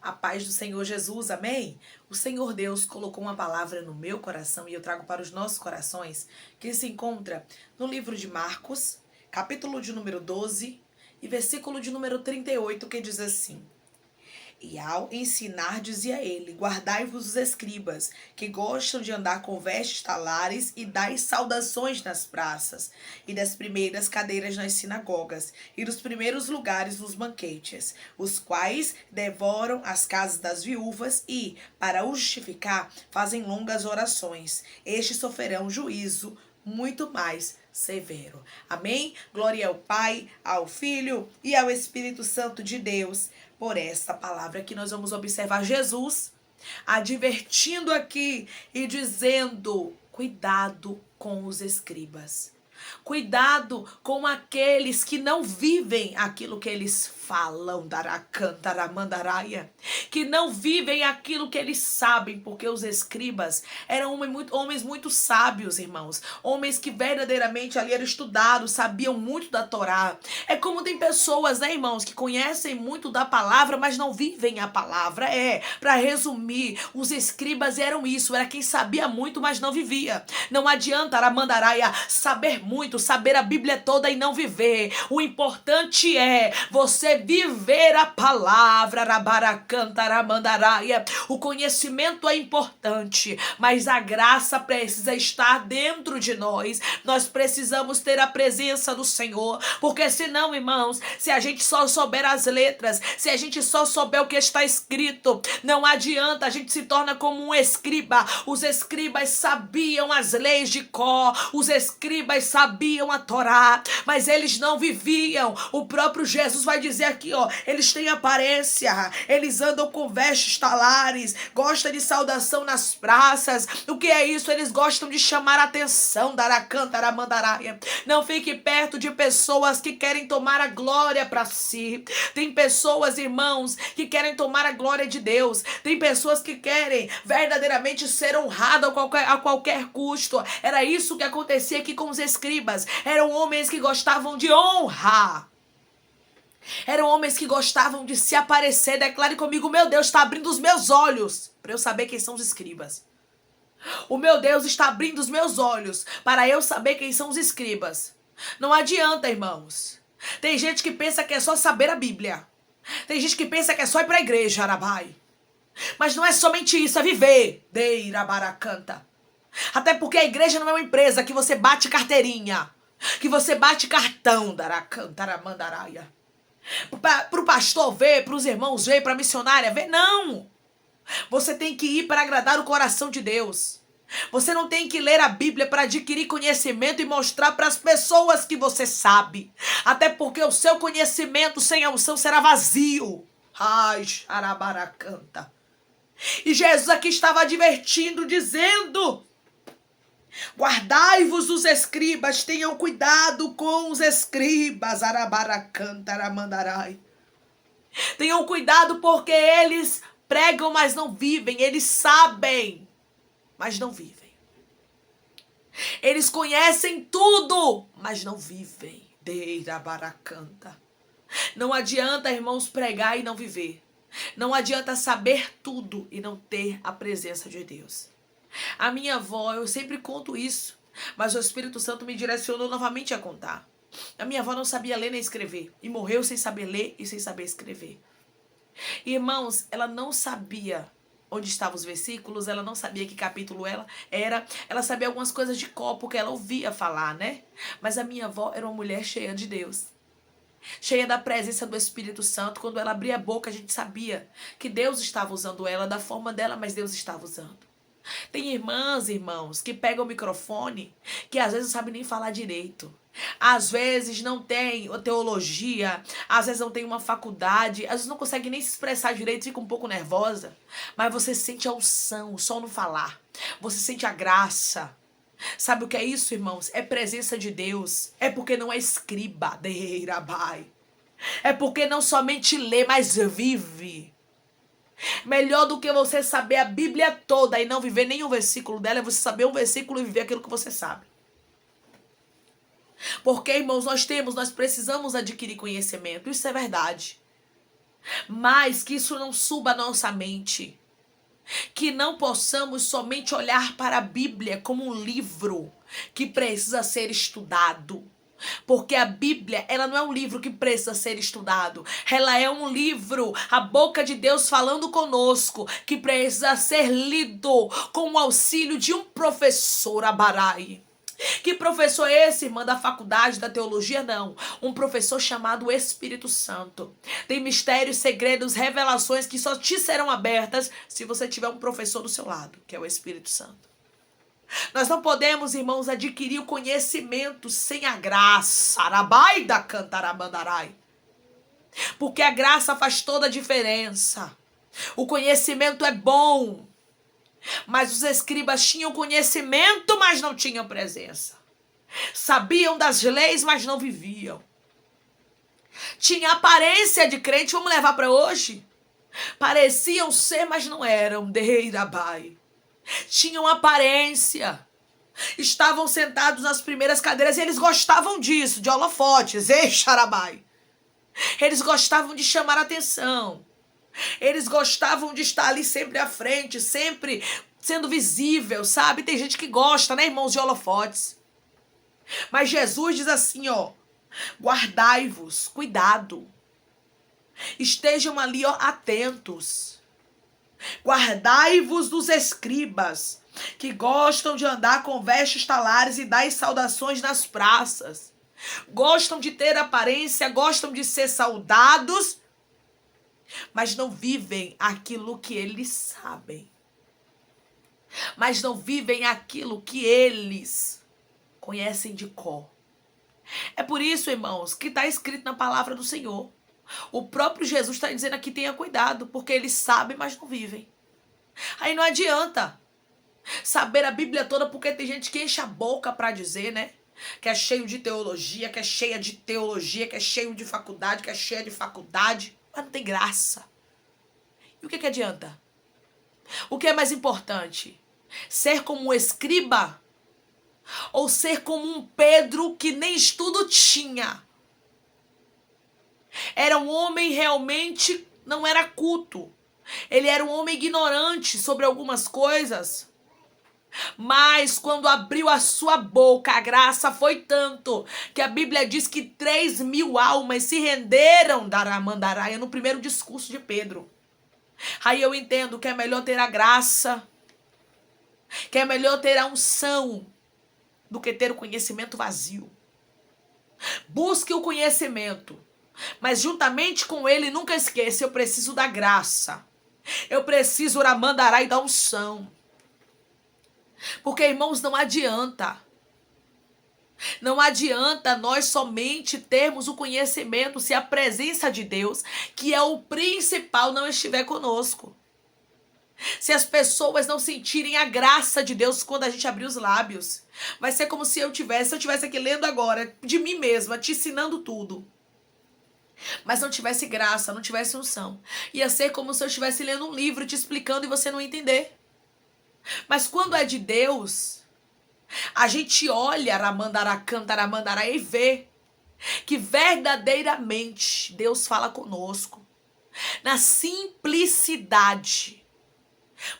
A paz do Senhor Jesus, amém? O Senhor Deus colocou uma palavra no meu coração e eu trago para os nossos corações, que se encontra no livro de Marcos, capítulo de número 12 e versículo de número 38, que diz assim: E ao ensinar, dizia ele: Guardai-vos os escribas, que gostam de andar com vestes talares e dai saudações nas praças, e das primeiras cadeiras nas sinagogas, e dos primeiros lugares nos banquetes, os quais devoram as casas das viúvas e, para o justificar, fazem longas orações. Estes sofrerão juízo muito mais severo. Amém? Glória ao Pai, ao Filho e ao Espírito Santo de Deus. Por esta palavra que nós vamos observar Jesus advertindo aqui e dizendo: cuidado com os escribas. Cuidado com aqueles que não vivem aquilo que eles falam, daracantaramandaраia, que não vivem aquilo que eles sabem, porque os escribas eram homens muito sábios, irmãos, homens que verdadeiramente ali eram estudados, sabiam muito da Torá. É como tem pessoas, né, irmãos, que conhecem muito da palavra, mas não vivem a palavra. Para resumir, os escribas eram isso, era quem sabia muito, mas não vivia. Não adianta, aramandaраia, saber muito, saber a Bíblia toda e não viver. O importante é você viver a palavra, arabaracantaramandaраia. O conhecimento é importante, mas a graça precisa estar dentro de nós. Nós precisamos ter a presença do Senhor, porque senão, irmãos, se a gente só souber as letras, se a gente só souber o que está escrito, não adianta, a gente se torna como um escriba. Os escribas sabiam as leis de cor, os escribas sabiam a Torá, mas eles não viviam. O próprio Jesus vai dizer aqui, ó, eles têm aparência, eles andam com vestes talares, gostam de saudação nas praças. O que é isso? Eles gostam de chamar a atenção, daracantaramandaраia. Não fique perto de pessoas que querem tomar a glória para si. Tem pessoas, irmãos, que querem tomar a glória de Deus. Tem pessoas que querem verdadeiramente ser honradas a qualquer custo. Era isso que acontecia aqui com os escribas. Eram homens que gostavam de honra. Eram homens que gostavam de se aparecer. Declare comigo: meu Deus está abrindo os meus olhos para eu saber quem são os escribas. O meu Deus está abrindo os meus olhos para eu saber quem são os escribas. Não adianta, irmãos. Tem gente que pensa que é só saber a Bíblia. Tem gente que pensa que é só ir para a igreja, arabai. Mas não é somente isso, é viver. Deirabaracanta. Até porque a igreja não é uma empresa que você bate carteirinha, que você bate cartão, daracantaramandaраia. Para o pastor ver, para os irmãos ver, para a missionária ver, não. Você tem que ir para agradar o coração de Deus. Você não tem que ler a Bíblia para adquirir conhecimento e mostrar para as pessoas que você sabe. Até porque o seu conhecimento sem a unção será vazio. Ai, xarabaracanta. E Jesus aqui estava advertindo, dizendo: guardai-vos os escribas, tenham cuidado com os escribas, arabaracantaramandarai. Tenham cuidado porque eles pregam, mas não vivem. Eles sabem, mas não vivem. Eles conhecem tudo, mas não vivem. Deirabaracanta. Não adianta, irmãos, pregar e não viver. Não adianta saber tudo e não ter a presença de Deus. A minha avó, eu sempre conto isso, mas o Espírito Santo me direcionou novamente a contar. A minha avó não sabia ler nem escrever e morreu sem saber ler e sem saber escrever. Irmãos, ela não sabia onde estavam os versículos, ela não sabia que capítulo ela era, ela sabia algumas coisas de cor, porque ela ouvia falar, né? Mas a minha avó era uma mulher cheia de Deus, cheia da presença do Espírito Santo. Quando ela abria a boca, a gente sabia que Deus estava usando ela da forma dela, mas Deus estava usando. Tem irmãs, irmãos, que pegam o microfone, que às vezes não sabem nem falar direito. Às vezes não tem teologia, às vezes não tem uma faculdade, às vezes não consegue nem se expressar direito, fica um pouco nervosa. Mas você sente a unção, só no falar. Você sente a graça. Sabe o que é isso, irmãos? É presença de Deus. É porque não é escriba, deirabai. É porque não somente lê, mas vive. Melhor do que você saber a Bíblia toda e não viver nenhum versículo dela é você saber um versículo e viver aquilo que você sabe. Porque, irmãos, nós precisamos adquirir conhecimento. Isso é verdade. Mas que isso não suba a nossa mente. Que não possamos somente olhar para a Bíblia como um livro que precisa ser estudado. Porque a Bíblia, ela não é um livro que precisa ser estudado. Ela é um livro, a boca de Deus falando conosco, que precisa ser lido com o auxílio de um professor, Abarai. Que professor é esse, irmã, da faculdade, da teologia? Não. Um professor chamado Espírito Santo. Tem mistérios, segredos, revelações que só te serão abertas se você tiver um professor do seu lado, que é o Espírito Santo. Nós não podemos, irmãos, adquirir o conhecimento sem a graça. Arabai da cantarabandarai. Porque a graça faz toda a diferença. O conhecimento é bom. Mas os escribas tinham conhecimento, mas não tinham presença. Sabiam das leis, mas não viviam. Tinha aparência de crente, vamos levar para hoje? Pareciam ser, mas não eram. Deirabai. Tinham aparência. Estavam sentados nas primeiras cadeiras e eles gostavam disso, de holofotes. Ei, xarabai. Eles gostavam de chamar a atenção. Eles gostavam de estar ali sempre à frente, sempre sendo visível, sabe? Tem gente que gosta, né, irmãos, de holofotes. Mas Jesus diz assim, ó, guardai-vos, cuidado. Estejam ali, ó, atentos. Guardai-vos dos escribas, que gostam de andar com vestes talares e dar saudações nas praças. Gostam de ter aparência, gostam de ser saudados, mas não vivem aquilo que eles sabem. Mas não vivem aquilo que eles conhecem de cor. É por isso, irmãos, que está escrito na palavra do Senhor. O próprio Jesus está dizendo aqui, tenha cuidado, porque eles sabem, mas não vivem. Aí não adianta saber a Bíblia toda, porque tem gente que enche a boca para dizer, né? Que é cheio de teologia, que é cheia de teologia, que é cheio de faculdade, que é cheia de faculdade. Mas não tem graça. E o que adianta? O que é mais importante? Ser como um escriba? Ou ser como um Pedro que nem estudo tinha? Era um homem realmente, não era culto. Ele era um homem ignorante sobre algumas coisas. Mas quando abriu a sua boca, a graça foi tanto que a Bíblia diz que 3.000 almas se renderam da Ramandaraia no primeiro discurso de Pedro. Aí eu entendo que é melhor ter a graça, que é melhor ter a unção do que ter o conhecimento vazio. Busque o conhecimento, mas juntamente com ele, nunca esqueça, eu preciso da graça. Eu preciso Ramandaraia da unção. Porque, irmãos, não adianta. Não adianta nós somente termos o conhecimento se a presença de Deus, que é o principal, não estiver conosco. Se as pessoas não sentirem a graça de Deus quando a gente abrir os lábios. Vai ser como se eu tivesse aqui lendo agora, de mim mesma, te ensinando tudo. Mas não tivesse graça, não tivesse unção. Ia ser como se eu estivesse lendo um livro, te explicando e você não entender. Mas quando é de Deus, a gente olha Ramandara Cantaramandara e vê que verdadeiramente Deus fala conosco. Na simplicidade.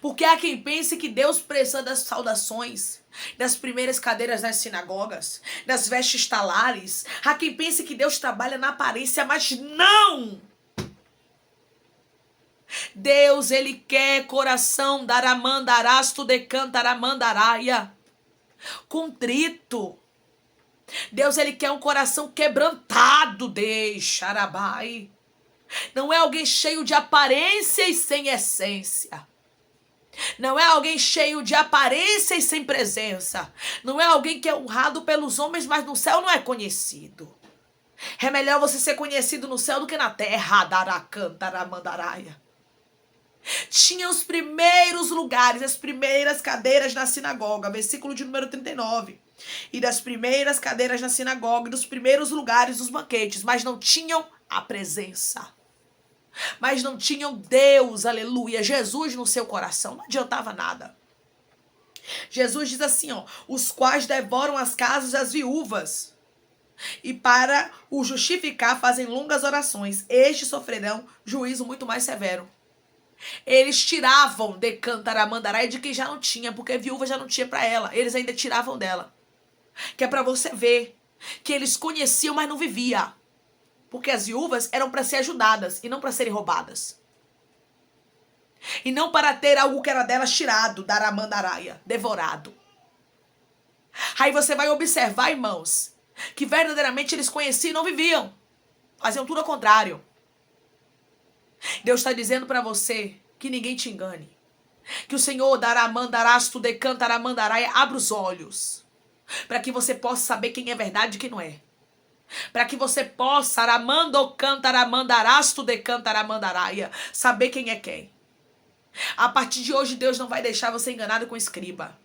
Porque há quem pense que Deus precisa das saudações, das primeiras cadeiras nas sinagogas, das vestes talares. Há quem pense que Deus trabalha na aparência, mas não! Deus, ele quer coração daramandarasto de cantaramandaraia, contrito. Deus, ele quer um coração quebrantado de xarabai. Não é alguém cheio de aparência e sem essência. Não é alguém cheio de aparência e sem presença. Não é alguém que é honrado pelos homens, mas no céu não é conhecido. É melhor você ser conhecido no céu do que na terra. Daracantaramandarai. Tinha os primeiros lugares, as primeiras cadeiras na sinagoga, versículo de número 39. E das primeiras cadeiras na sinagoga, dos primeiros lugares dos banquetes, mas não tinham a presença. Mas não tinham Deus, aleluia, Jesus no seu coração. Não adiantava nada. Jesus diz assim, ó, os quais devoram as casas das viúvas. E para o justificar fazem longas orações. Estes sofrerão juízo muito mais severo. Eles tiravam de Cantaramandarai de quem já não tinha, porque viúva já não tinha para ela. Eles ainda tiravam dela. Que é para você ver que eles conheciam, mas não vivia. Porque as viúvas eram para ser ajudadas e não para serem roubadas. E não para ter algo que era delas tirado, Daramandaraia, devorado. Aí você vai observar, irmãos, que verdadeiramente eles conheciam e não viviam. Faziam tudo ao contrário. Deus está dizendo para você que ninguém te engane. Que o Senhor Daramandarastu de Cantaramandarai abra os olhos. Para que você possa saber quem é verdade e quem não é. Para que você possa Aramando Cantaramandarastu de Cantaramandaraia saber quem é quem. A partir de hoje Deus não vai deixar você enganado com escriba.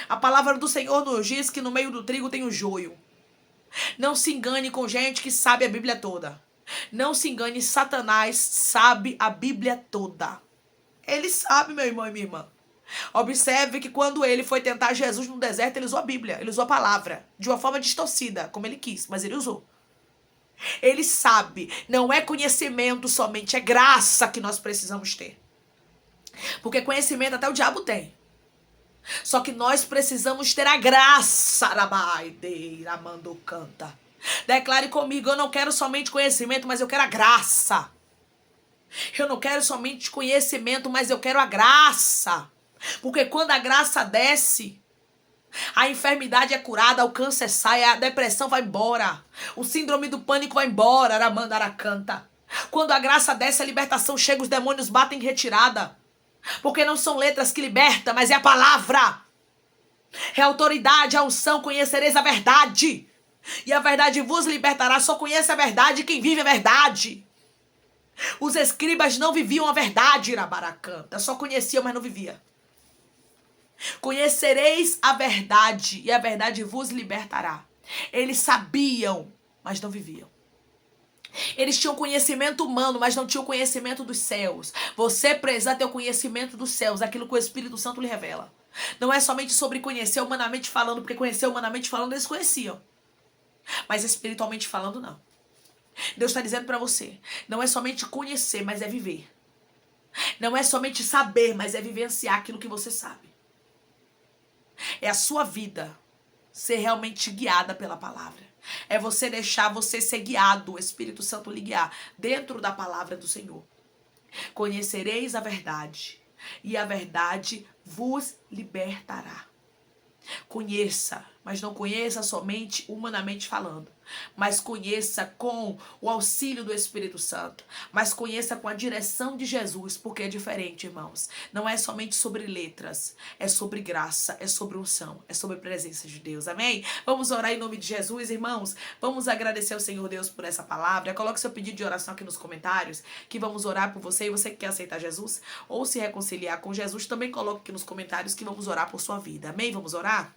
A palavra do Senhor nos diz que no meio do trigo tem o joio. Não se engane com gente que sabe a Bíblia toda. Não se engane, Satanás sabe a Bíblia toda. Ele sabe, meu irmão e minha irmã. Observe que quando ele foi tentar Jesus no deserto, ele usou a Bíblia, ele usou a palavra, de uma forma distorcida, como ele quis, mas ele usou. Ele sabe, não é conhecimento somente, é graça que nós precisamos ter. Porque conhecimento até o diabo tem. Só que nós precisamos ter a graça. Amando canta. Declare comigo, eu não quero somente conhecimento, mas eu quero a graça. Eu não quero somente conhecimento, mas eu quero a graça. Porque quando a graça desce, a enfermidade é curada, o câncer sai, a depressão vai embora. O síndrome do pânico vai embora, Aramandaracanta. Quando a graça desce, a libertação chega, os demônios batem em retirada. Porque não são letras que libertam, mas é a palavra. É a autoridade, a unção, conhecereis a verdade. E a verdade vos libertará, só conhece a verdade quem vive a verdade. Os escribas não viviam a verdade, Irabaracanta, só conheciam, mas não viviam. Conhecereis a verdade e a verdade vos libertará. Eles sabiam, mas não viviam. Eles tinham conhecimento humano, mas não tinham conhecimento dos céus. Você precisa ter o conhecimento dos céus, aquilo que o Espírito Santo lhe revela. Não é somente sobre conhecer humanamente falando, porque conhecer humanamente falando eles conheciam. Mas espiritualmente falando, não. Deus está dizendo para você, não é somente conhecer, mas é viver. Não é somente saber, mas é vivenciar aquilo que você sabe. É a sua vida ser realmente guiada pela palavra. É você deixar você ser guiado, o Espírito Santo lhe guiar dentro da palavra do Senhor. Conhecereis a verdade, e a verdade vos libertará. Conheça, mas não conheça somente humanamente falando. Mas conheça com o auxílio do Espírito Santo. Mas conheça com a direção de Jesus, porque é diferente, irmãos. Não é somente sobre letras, é sobre graça, é sobre unção, é sobre a presença de Deus, amém? Vamos orar em nome de Jesus, irmãos. Vamos agradecer ao Senhor Deus por essa palavra. Coloque seu pedido de oração aqui nos comentários, que vamos orar por você. E você que quer aceitar Jesus ou se reconciliar com Jesus, também coloque aqui nos comentários que vamos orar por sua vida, amém? Vamos orar?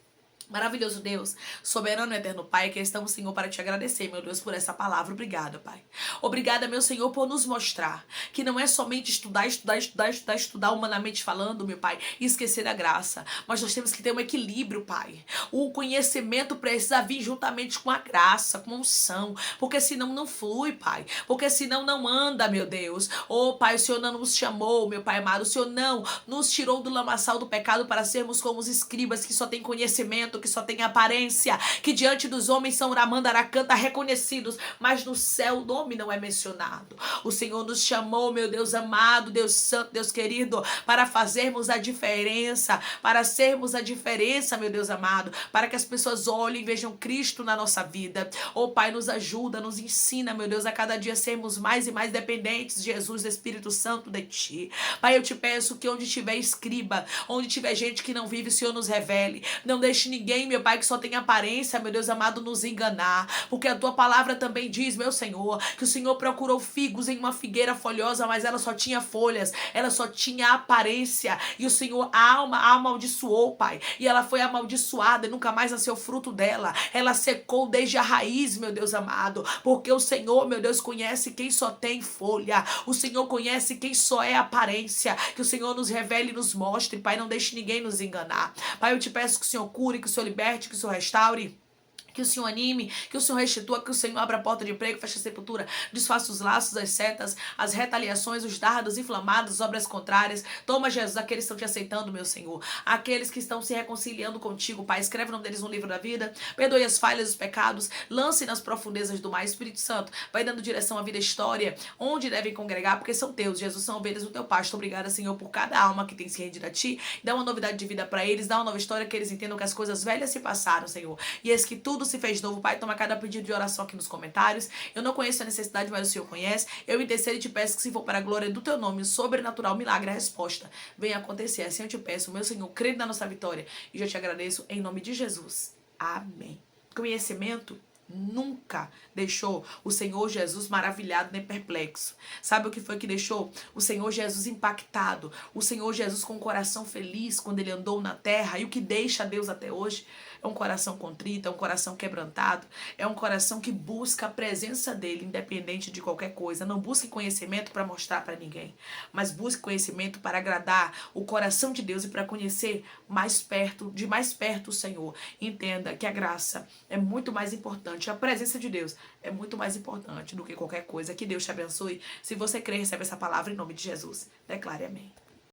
Maravilhoso Deus, soberano e eterno Pai, que estamos, Senhor, para te agradecer, meu Deus, por essa palavra. Obrigada, Pai. Obrigada, meu Senhor, por nos mostrar que não é somente estudar humanamente falando, meu Pai, e esquecer a graça. Mas nós temos que ter um equilíbrio, Pai. O conhecimento precisa vir juntamente com a graça, com a unção, porque senão não flui, Pai. Porque senão não anda, meu Deus. Oh, Pai, o Senhor não nos chamou, meu Pai amado. O Senhor não nos tirou do lamaçal do pecado para sermos como os escribas que só têm conhecimento, que só tem aparência, que diante dos homens são Ramandaracanta reconhecidos, mas no céu o nome não é mencionado. O Senhor nos chamou, meu Deus amado, Deus santo, Deus querido, para fazermos a diferença, para sermos a diferença, meu Deus amado, para que as pessoas olhem e vejam Cristo na nossa vida. Oh, Pai, nos ajuda, nos ensina, meu Deus, a cada dia sermos mais e mais dependentes, Jesus, Espírito Santo, de Ti. Pai, eu te peço que onde tiver escriba, onde tiver gente que não vive, o Senhor nos revele. Não deixe ninguém, meu Pai, que só tem aparência, meu Deus amado, nos enganar, porque a tua palavra também diz, meu Senhor, que o Senhor procurou figos em uma figueira folhosa, mas ela só tinha folhas, ela só tinha aparência, e o Senhor a amaldiçoou, Pai, e ela foi amaldiçoada e nunca mais nasceu fruto dela, ela secou desde a raiz, meu Deus amado, porque o Senhor, meu Deus, conhece quem só tem folha, o Senhor conhece quem só é aparência, que o Senhor nos revele e nos mostre, Pai, não deixe ninguém nos enganar. Pai, eu te peço que o Senhor cure, que o Senhor liberte, que o Senhor restaure, Que o Senhor anime, que o Senhor restitua, que o Senhor abra a porta de emprego, feche a sepultura, desfaça os laços, as setas, as retaliações, os dardos inflamados, obras contrárias. Toma, Jesus, aqueles que estão te aceitando, meu Senhor. Aqueles que estão se reconciliando contigo, Pai. Escreve o nome deles no livro da vida. Perdoe as falhas, os pecados. Lance nas profundezas do mar. Espírito Santo, vai dando direção à vida, história, onde devem congregar, porque são teus. Jesus, são ovelhas do teu pasto. Obrigada, Senhor, por cada alma que tem se rendido a ti. Dá uma novidade de vida para eles, dá uma nova história, que eles entendam que as coisas velhas se passaram, Senhor. E eis que tudo se fez novo, Pai. Toma cada pedido de oração aqui nos comentários. Eu não conheço a necessidade, mas o Senhor conhece. Eu intercedo e te peço que, se for para a glória do teu nome, o sobrenatural milagre, a resposta venha acontecer. Assim eu te peço, meu Senhor, crendo na nossa vitória. E já te agradeço em nome de Jesus. Amém. Conhecimento nunca deixou o Senhor Jesus maravilhado nem perplexo. Sabe o que foi que deixou o Senhor Jesus impactado? O Senhor Jesus com o coração feliz quando ele andou na terra. E o que deixa Deus até hoje é um coração contrito, é um coração quebrantado, é um coração que busca a presença dele, independente de qualquer coisa. Não busque conhecimento para mostrar para ninguém, mas busque conhecimento para agradar o coração de Deus e para conhecer de mais perto o Senhor. Entenda que a graça é muito mais importante, a presença de Deus é muito mais importante do que qualquer coisa. Que Deus te abençoe. Se você crer, recebe essa palavra em nome de Jesus. Declare amém.